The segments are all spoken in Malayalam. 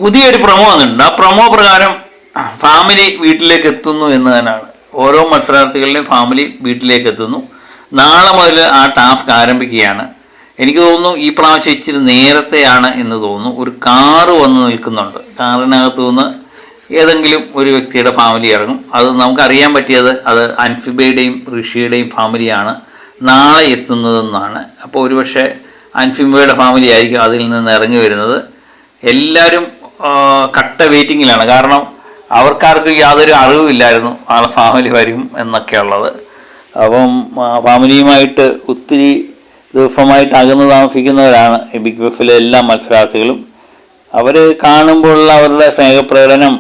പുതിയൊരു പ്രൊമോ വന്നിട്ടുണ്ട്. ആ പ്രൊമോ പ്രകാരം ഫാമിലി വീട്ടിലേക്ക് എത്തുന്നു എന്ന് തന്നെയാണ്. ഓരോ മത്സരാർത്ഥികളുടെയും ഫാമിലി വീട്ടിലേക്ക് എത്തുന്നു. നാളെ മുതൽ ആ ടാസ്ക് ആരംഭിക്കുകയാണ്. എനിക്ക് തോന്നുന്നു ഈ പ്രാവശ്യം ഇച്ചിരി നേരത്തെയാണ് എന്ന് തോന്നുന്നു. ഒരു കാറ് വന്ന് നിൽക്കുന്നുണ്ട്. കാറിനകത്തു നിന്ന് ഏതെങ്കിലും ഒരു വ്യക്തിയുടെ ഫാമിലി ഇറങ്ങും. അത് നമുക്കറിയാൻ പറ്റിയത് അത് അൻഫിബയുടെയും ഋഷിയുടെയും ഫാമിലിയാണ് നാളെ എത്തുന്നതെന്നാണ്. അപ്പോൾ ഒരുപക്ഷെ അൻഫിബയുടെ ഫാമിലി ആയിരിക്കും അതിൽ നിന്ന് ഇറങ്ങി വരുന്നത്. എല്ലാവരും കട്ട വെയിറ്റിങ്ങിലാണ്. കാരണം അവർക്കാർക്കും യാതൊരു അറിവുമില്ലായിരുന്നു ആളെ ഫാമിലി വരും എന്നൊക്കെയുള്ളത്. അപ്പം ഫാമിലിയുമായിട്ട് ഒത്തിരി ദിവസമായിട്ട് അകന്ന് താമസിക്കുന്നവരാണ് ഈ ബിഗ് ബോസിലെ എല്ലാ മത്സരാർത്ഥികളും. അവർ കാണുമ്പോഴുള്ള അവരുടെ സ്നേഹപ്രകടനം,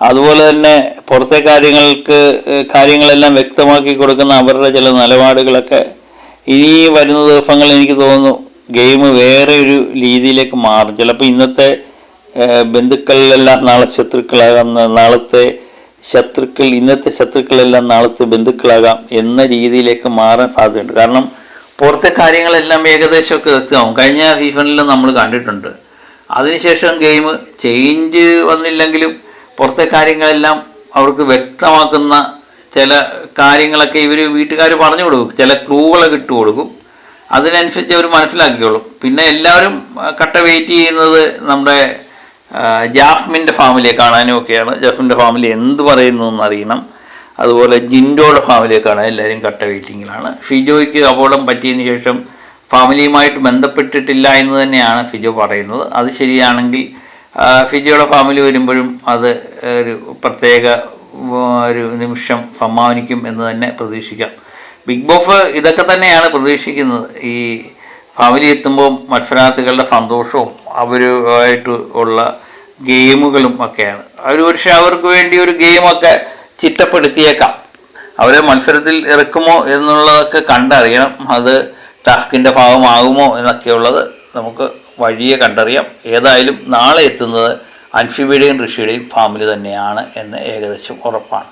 അതുപോലെ തന്നെ പുറത്തെ കാര്യങ്ങളെല്ലാം വ്യക്തമാക്കി കൊടുക്കുന്ന അവരുടെ ചില നിലപാടുകളൊക്കെ ഇനി വരുന്ന ദിവസങ്ങൾ എനിക്ക് തോന്നുന്നു ഗെയിം വേറെ ഒരു രീതിയിലേക്ക് മാറും. ചിലപ്പോൾ ഇന്നത്തെ ബന്ധുക്കളെല്ലാം നാളെ ശത്രുക്കളാകാം, ഇന്നത്തെ ശത്രുക്കളെല്ലാം നാളത്തെ ബന്ധുക്കളാകാം എന്ന രീതിയിലേക്ക് മാറാൻ സാധ്യതയുണ്ട്. കാരണം പുറത്തെ കാര്യങ്ങളെല്ലാം ഏകദേശമൊക്കെ വ്യക്തമാവും. കഴിഞ്ഞ സീസണിൽ നമ്മൾ കണ്ടിട്ടുണ്ട്. അതിനുശേഷം ഗെയിം ചേഞ്ച് വന്നില്ലെങ്കിലും പുറത്തെ കാര്യങ്ങളെല്ലാം അവർക്ക് വ്യക്തമാക്കുന്ന ചില കാര്യങ്ങളൊക്കെ ഇവർ വീട്ടുകാർ പറഞ്ഞു കൊടുക്കും. ചില ക്ലൂകളൊക്കെ ഇട്ട് കൊടുക്കും. അതിനനുസരിച്ച് അവർ മനസ്സിലാക്കിക്കോളും. പിന്നെ എല്ലാവരും കട്ട വെയിറ്റ് ചെയ്യുന്നത് നമ്മുടെ ജാസ്മിൻ്റെ ഫാമിലിയെ കാണാനും ഒക്കെയാണ്. ജാസ്മിൻ്റെ ഫാമിലി എന്ത് പറയുന്നു എന്നറിയണം. അതുപോലെ ജിൻഡോയുടെ ഫാമിലിയെ കാണാൻ എല്ലാവരും കട്ട വെയിറ്റിങ്ങിലാണ്. ഫിജോയ്ക്ക് അപകടം പറ്റിയതിന് ശേഷം ഫാമിലിയുമായിട്ട് ബന്ധപ്പെട്ടിട്ടില്ല എന്ന് തന്നെയാണ് ഫിജോ പറയുന്നത്. അത് ശരിയാണെങ്കിൽ ഫിജോയുടെ ഫാമിലി വരുമ്പോഴും അത് ഒരു പ്രത്യേക ഒരു നിമിഷം സമ്മാനിക്കും എന്ന് തന്നെ പ്രതീക്ഷിക്കാം. ബിഗ് ബോസ് ഇതൊക്കെ തന്നെയാണ് പ്രതീക്ഷിക്കുന്നത്. ഈ ഫാമിലി എത്തുമ്പോൾ മത്സരാർത്ഥികളുടെ സന്തോഷവും അവരുമായിട്ട് ഉള്ള ഗെയിമുകളും ഒക്കെയാണ്. അവർ പക്ഷേ അവർക്ക് വേണ്ടി ഒരു ഗെയിമൊക്കെ ചിട്ടപ്പെടുത്തിയേക്കാം. അവരെ മത്സരത്തിൽ ഇറക്കുമോ എന്നുള്ളതൊക്കെ കണ്ടറിയണം. അത് ടാസ്കിൻ്റെ ഭാഗമാകുമോ എന്നൊക്കെയുള്ളത് നമുക്ക് വഴിയെ കണ്ടറിയാം. ഏതായാലും നാളെ എത്തുന്നത് അൻഫിബയുടെയും ഋഷിയുടെയും ഫാമിലി തന്നെയാണ് എന്ന് ഏകദേശം ഉറപ്പാണ്.